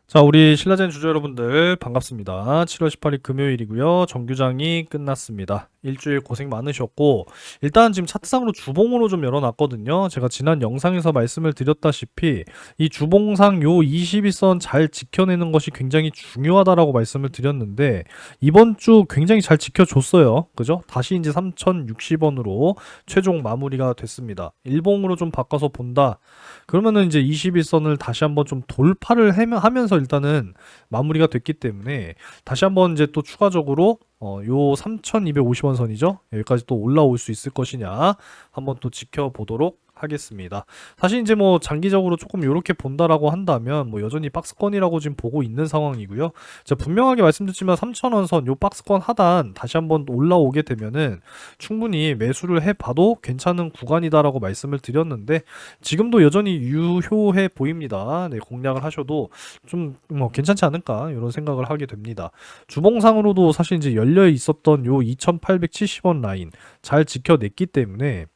자, 우리 신라젠 주주 여러분들 반갑습니다. 7월 18일 금요일이고요. 정규장이 끝났습니다. 일주일 고생 많으셨고, 일단 지금 차트상으로 주봉으로 좀 열어놨거든요. 제가 지난 영상에서 말씀을 드렸다시피 이 주봉상 요 21선 잘 지켜내는 것이 굉장히 중요하다라고 말씀을 드렸는데, 이번 주 굉장히 잘 지켜줬어요. 그죠? 다시 이제 3060원으로 최종 마무리가 됐습니다. 일봉으로 좀 바꿔서 본다. 그러면은 이제 21선을 다시 한번 좀 돌파를 하면서 일단은 마무리가 됐기 때문에 다시 한번 이제 또 추가적으로 요 3250원 선이죠. 여기까지 또 올라올 수 있을 것이냐 한번 또 지켜보도록 하겠습니다. 사실 이제 뭐 장기적으로 조금 이렇게 본다라고 한다면 뭐 여전히 박스권이라고 지금 보고 있는 상황이고요. 제가 분명하게 말씀드렸지만 3,000원 선 요 박스권 하단 다시 한번 올라오게 되면은 충분히 매수를 해봐도 괜찮은 구간이다라고 말씀을 드렸는데 지금도 여전히 유효해 보입니다. 네, 공략을 하셔도 좀 뭐 괜찮지 않을까 이런 생각을 하게 됩니다. 주봉상으로도 사실 이제 열려 있었던 요 2,870원 라인 잘 지켜냈기 때문에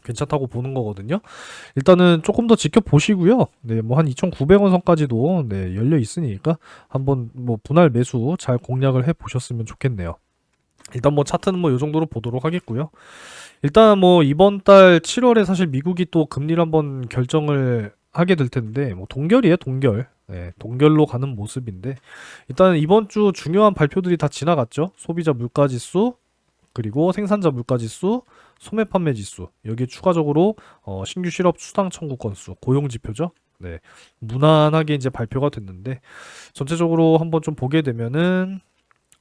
괜찮다고 보는 거거든요. 일단은 조금 더 지켜보시고요. 네, 뭐 한 2,900원 선까지도 네, 열려 있으니까 한번 뭐 분할 매수 잘 공략을 해 보셨으면 좋겠네요. 일단 뭐 차트는 뭐 요 정도로 보도록 하겠고요. 일단 뭐 이번 달 7월에 사실 미국이 또 금리를 한번 결정을 하게 될 텐데 뭐 동결이에요, 동결. 네, 동결로 가는 모습인데 일단 이번 주 중요한 발표들이 다 지나갔죠. 소비자 물가 지수, 그리고 생산자 물가 지수, 소매 판매 지수. 여기에 추가적으로 신규 실업 수당 청구 건수, 고용 지표죠. 네. 무난하게 이제 발표가 됐는데 전체적으로 한번 좀 보게 되면은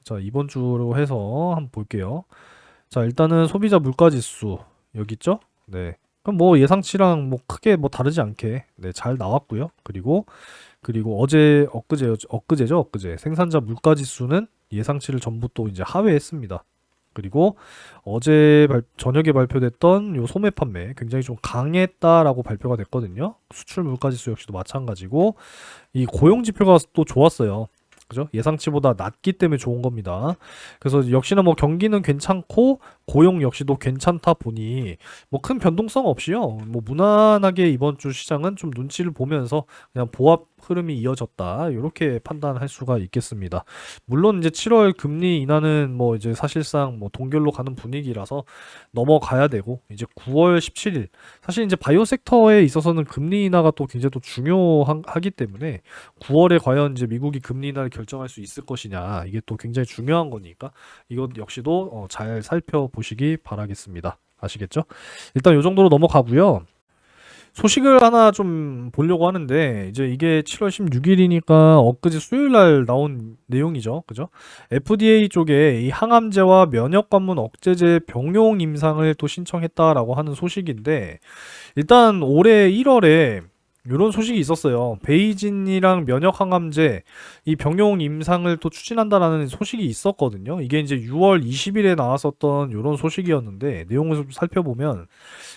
자, 이번 주로 해서 한번 볼게요. 자, 일단은 소비자 물가 지수 여기 있죠? 네. 그럼 뭐 예상치랑 뭐 크게 뭐 다르지 않게 네, 잘 나왔고요. 그리고 엊그제죠, 엊그제. 생산자 물가 지수는 예상치를 전부 또 이제 하회했습니다. 그리고 저녁에 발표됐던 요 소매 판매 굉장히 좀 강했다라고 발표가 됐거든요. 수출 물가 지수 역시도 마찬가지고 이 고용 지표가 또 좋았어요. 그죠? 예상치보다 낮기 때문에 좋은 겁니다. 그래서 역시나 뭐 경기는 괜찮고 고용 역시도 괜찮다 보니 뭐 큰 변동성 없이요. 뭐 무난하게 이번 주 시장은 좀 눈치를 보면서 그냥 보합 흐름이 이어졌다. 이렇게 판단할 수가 있겠습니다. 물론 이제 7월 금리 인하는 뭐 이제 사실상 뭐 동결로 가는 분위기라서 넘어가야 되고 이제 9월 17일 사실 이제 바이오 섹터에 있어서는 금리 인하가 또 굉장히 또 중요하기 때문에 9월에 과연 이제 미국이 금리 인하를 결정할 수 있을 것이냐 이게 또 굉장히 중요한 거니까 이것 역시도 잘 살펴보시기 바라겠습니다. 아시겠죠? 일단 요 정도로 넘어가고요. 소식을 하나 좀 보려고 하는데 이제 이게 7월 16일이니까 엊그제 수요일 날 나온 내용이죠. 그죠? FDA 쪽에 이 항암제와 면역 관문 억제제 병용 임상을 또 신청했다라고 하는 소식인데 일단 올해 1월에 이런 소식이 있었어요. 베이진이랑 면역 항암제 이 병용 임상을 또 추진한다라는 소식이 있었거든요. 이게 이제 6월 20일에 나왔었던 이런 소식이었는데 내용을 좀 살펴보면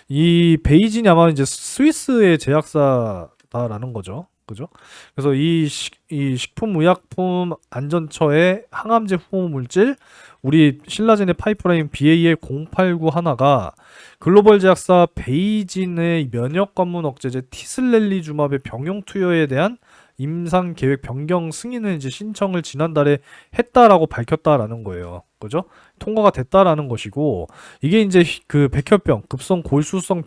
이 베이진이 아마 이제 스위스의 제약사다라는 거죠. 그죠? 그래서 이 식품의약품 안전처의 항암제 후보 물질 우리 신라젠의 파이프라인 BAL089 하나가 글로벌 제약사 베이진의 면역 관문 억제제 티슬렐리주맙의 병용 투여에 대한 임상 계획 변경 승인을 이제 신청을 지난달에 했다라고 밝혔다라는 거예요. 그죠? 통과가 됐다라는 것이고 이게 이제 그 백혈병, 급성 골수성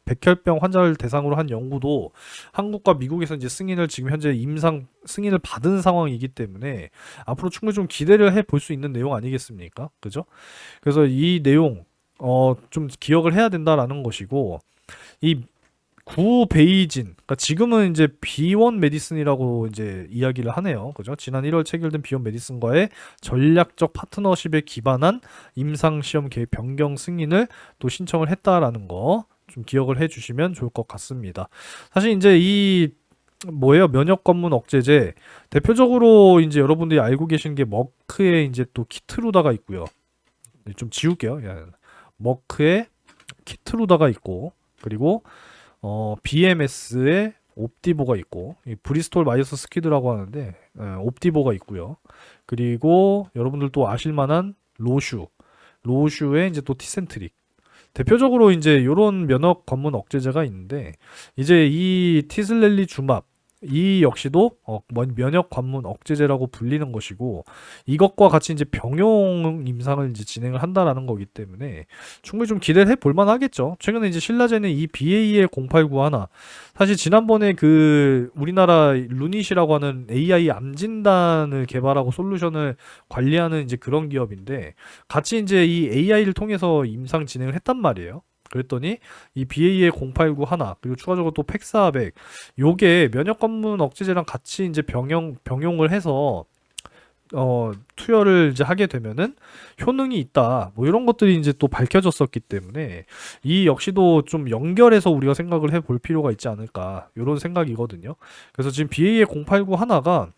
백혈병 환자를 대상으로 한 연구도 한국과 미국에서 이제 승인을 지금 현재 임상 승인을 받은 상황이기 때문에 앞으로 충분히 좀 기대를 해 볼 수 있는 내용 아니겠습니까? 그죠? 그래서 이 내용 좀 기억을 해야 된다라는 것이고 이 구 베이진, 그러니까 지금은 이제 비원 메디슨이라고 이제 이야기를 하네요. 그죠? 지난 1월 체결된 비원 메디슨과의 전략적 파트너십에 기반한 임상 시험 계획 변경 승인을 또 신청을 했다라는 거 좀 기억을 해 주시면 좋을 것 같습니다. 사실 이제 이 뭐예요? 면역 관문 억제제 대표적으로 이제 여러분들이 알고 계신 게 머크의 이제 또 키트루다가 있고요. 좀 지울게요. 야, 머크의 키트루다가 있고 그리고 BMS의 옵디보가 있고 이 브리스톨 마이어스 스퀴드라고 하는데 옵디보가 있고요. 그리고 여러분들도 아실만한 로슈의 이제 또 티센트릭 대표적으로 이제 요런 면역 관문 억제제가 있는데 이제 이 티슬렐리 주맙 이 역시도 면역 관문 억제제라고 불리는 것이고 이것과 같이 이제 병용 임상을 이제 진행을 한다라는 거기 때문에 충분히 좀 기대를 해볼 만하겠죠. 최근에 이제 신라제는 이 BA의 0891 사실 지난번에 그 우리나라 루닛이라고 하는 AI 암 진단을 개발하고 솔루션을 관리하는 이제 그런 기업인데 같이 이제 이 AI를 통해서 임상 진행을 했단 말이에요. 그랬더니 이 BA의 0891 그리고 추가적으로 또 팩사백 요게 면역 관문 억제제랑 같이 이제 병용을 해서 투여를 이제 하게 되면은 효능이 있다. 뭐 이런 것들이 이제 또 밝혀졌었기 때문에 이 역시도 좀 연결해서 우리가 생각을 해볼 필요가 있지 않을까. 이런 생각이거든요. 그래서 지금 BA의 0891가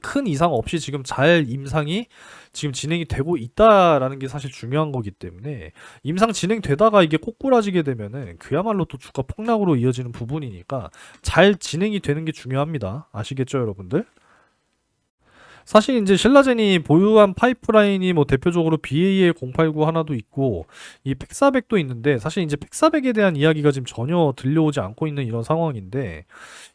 큰 이상 없이 지금 잘 임상이 지금 진행이 되고 있다라는 게 사실 중요한 거기 때문에 임상 진행되다가 이게 꼬꾸라지게 되면은 그야말로 또 주가 폭락으로 이어지는 부분이니까 잘 진행이 되는 게 중요합니다. 아시겠죠, 여러분들? 사실 이제 신라젠이 보유한 파이프라인이 뭐 대표적으로 BA의 089 하나도 있고 이 팩사백도 있는데 사실 이제 팩사백에 대한 이야기가 지금 전혀 들려오지 않고 있는 이런 상황인데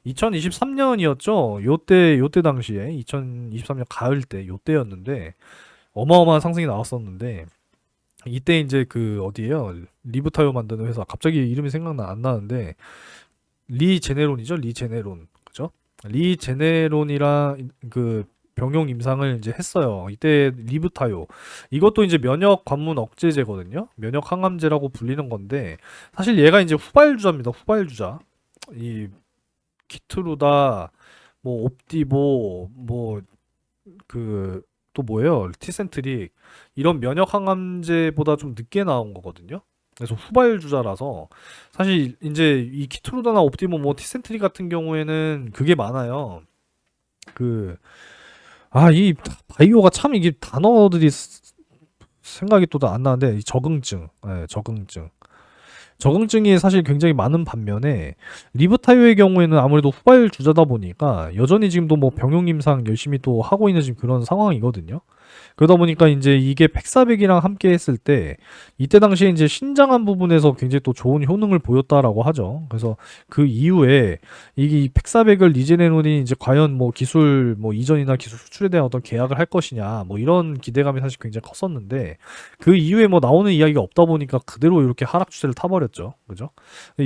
2023년이었죠. 요때 당시에 2023년 가을 때 요때였는데 어마어마한 상승이 나왔었는데 이때 이제 그 어디에요? 리브타이어 만드는 회사 갑자기 이름이 생각나 안 나는데 리제네론이죠. 리제네론. 그죠? 리제네론이랑 그 병용 임상을 이제 했어요. 이때 리브타요. 이것도 이제 면역 관문 억제제거든요. 면역 항암제라고 불리는 건데 사실 얘가 이제 후발주자입니다. 후발주자. 이 키트루다 뭐 옵디보 뭐 그 또 뭐예요? 티센트릭 이런 면역 항암제보다 좀 늦게 나온 거거든요. 그래서 후발주자라서 사실 이제 이 키트루다나 옵디모 뭐 티센트릭 같은 경우에는 그게 많아요. 그 이 바이오가 참 이게 단어들이 생각이 또 안 나는데 이 적응증, 적응증. 적응증이 사실 굉장히 많은 반면에 리브타이어의 경우에는 아무래도 후발 주자다 보니까 여전히 지금도 뭐 병용 임상 열심히 또 하고 있는 지금 그런 상황이거든요. 그러다 보니까 이제 이게 팩사백이랑 함께 했을 때 이때 당시에 이제 신장한 부분에서 굉장히 또 좋은 효능을 보였다라고 하죠. 그래서 그 이후에 이 팩사백을 리제네론이 이제 과연 뭐 기술 뭐 이전이나 기술 수출에 대한 어떤 계약을 할 것이냐 뭐 이런 기대감이 사실 굉장히 컸었는데 그 이후에 뭐 나오는 이야기가 없다 보니까 그대로 이렇게 하락 추세를 타버렸죠. 그죠?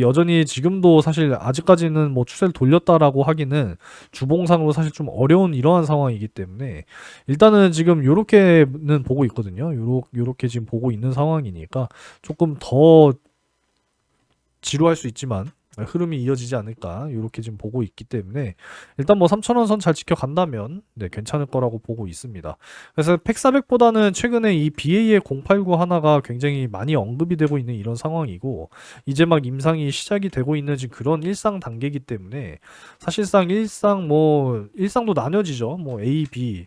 여전히 지금도 사실 아직까지는 뭐 추세를 돌렸다라고 하기는 주봉상으로 사실 좀 어려운 이러한 상황이기 때문에 일단은 지금 요렇게는 보고 있거든요. 요렇게 지금 보고 있는 상황이니까 조금 더 지루할 수 있지만 흐름이 이어지지 않을까 요렇게 지금 보고 있기 때문에 일단 뭐 3,000원 선 잘 지켜간다면 네, 괜찮을 거라고 보고 있습니다. 그래서 팩400보다는 최근에 이 BA의 089 하나가 굉장히 많이 언급이 되고 있는 이런 상황이고 이제 막 임상이 시작이 되고 있는 지금 그런 일상 단계이기 때문에 사실상 일상도 나뉘어지죠. 뭐 A, B,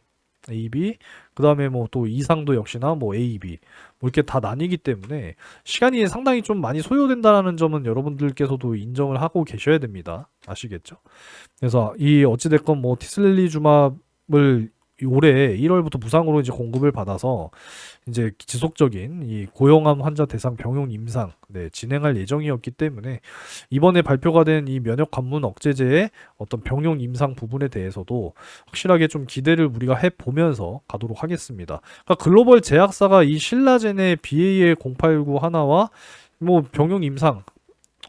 그 다음에 뭐 또 이상도 역시나 뭐 A, B 뭐 이렇게 다 나뉘기 때문에 시간이 상당히 좀 많이 소요된다는 점은 여러분들께서도 인정을 하고 계셔야 됩니다. 아시겠죠? 그래서 이 어찌됐건 뭐 티슬리주마블 올해 1월부터 무상으로 이제 공급을 받아서 이제 지속적인 이 고용암 환자 대상 병용 임상 진행할 예정이었기 때문에 이번에 발표가 된 이 면역 관문 억제제의 어떤 병용 임상 부분에 대해서도 확실하게 좀 기대를 우리가 해 보면서 가도록 하겠습니다. 그러니까 글로벌 제약사가 이 신라젠의 BA의 089 하나와 뭐 병용 임상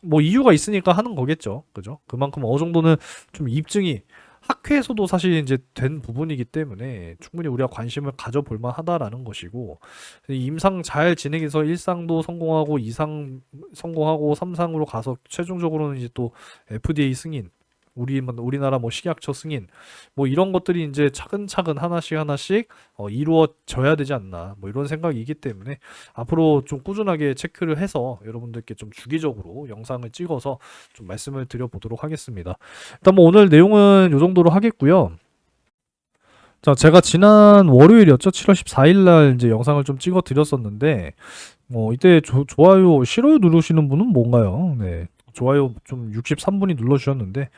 뭐 이유가 있으니까 하는 거겠죠. 그죠? 그만큼 어느 정도는 좀 입증이 학회에서도 사실 이제 된 부분이기 때문에 충분히 우리가 관심을 가져볼 만하다라는 것이고 임상 잘 진행해서 1상도 성공하고 2상 성공하고 3상으로 가서 최종적으로는 이제 또 FDA 승인 우리나라 뭐 식약처 승인 뭐 이런 것들이 이제 차근차근 하나씩 이루어져야 되지 않나 뭐 이런 생각이기 때문에 앞으로 좀 꾸준하게 체크를 해서 여러분들께 좀 주기적으로 영상을 찍어서 좀 말씀을 드려보도록 하겠습니다. 일단 뭐 오늘 내용은 이 정도로 하겠고요. 자, 제가 지난 월요일이었죠? 7월 14일 날 이제 영상을 좀 찍어 드렸었는데 이때 좋아요, 싫어요 누르시는 분은 뭔가요? 네. 좋아요 좀 63분이 눌러주셨는데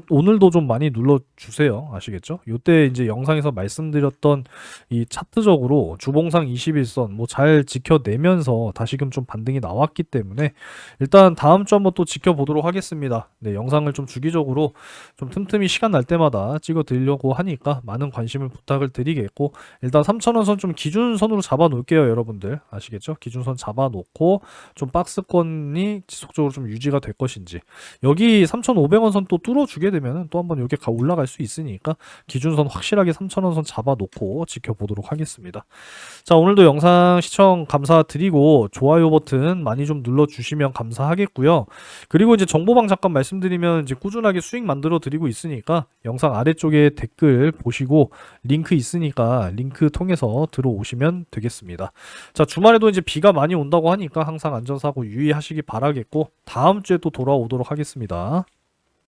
오늘도 좀 많이 눌러주세요. 아시겠죠? 요때 이제 영상에서 말씀드렸던 이 차트적으로 주봉상 21선 뭐 잘 지켜내면서 다시금 좀 반등이 나왔기 때문에 일단 다음 주 한번 또 지켜보도록 하겠습니다. 네, 영상을 좀 주기적으로 좀 틈틈이 시간 날 때마다 찍어 드리려고 하니까 많은 관심을 부탁을 드리겠고, 일단 3,000원 선 좀 기준선으로 잡아 놓을게요, 여러분들. 아시겠죠? 기준선 잡아 놓고 좀 박스권이 지속적으로 좀 유지가 될 것인지, 여기 3,500원 선 또 뚫어주게 되면은 또 한번 이렇게 올라갈 수 있으니까 기준선 확실하게 3,000원 선 잡아놓고 지켜보도록 하겠습니다. 자, 오늘도 영상 시청 감사드리고 좋아요 버튼 많이 좀 눌러주시면 감사하겠고요. 그리고 이제 정보방 잠깐 말씀드리면, 이제 꾸준하게 수익 만들어 드리고 있으니까 영상 아래쪽에 댓글 보시고 링크 있으니까 링크 통해서 들어오시면 되겠습니다. 자, 주말에도 이제 비가 많이 온다고 하니까 항상 안전사고 유의하시기 바라겠고, 다음 주에 또 돌아오도록 하겠습니다.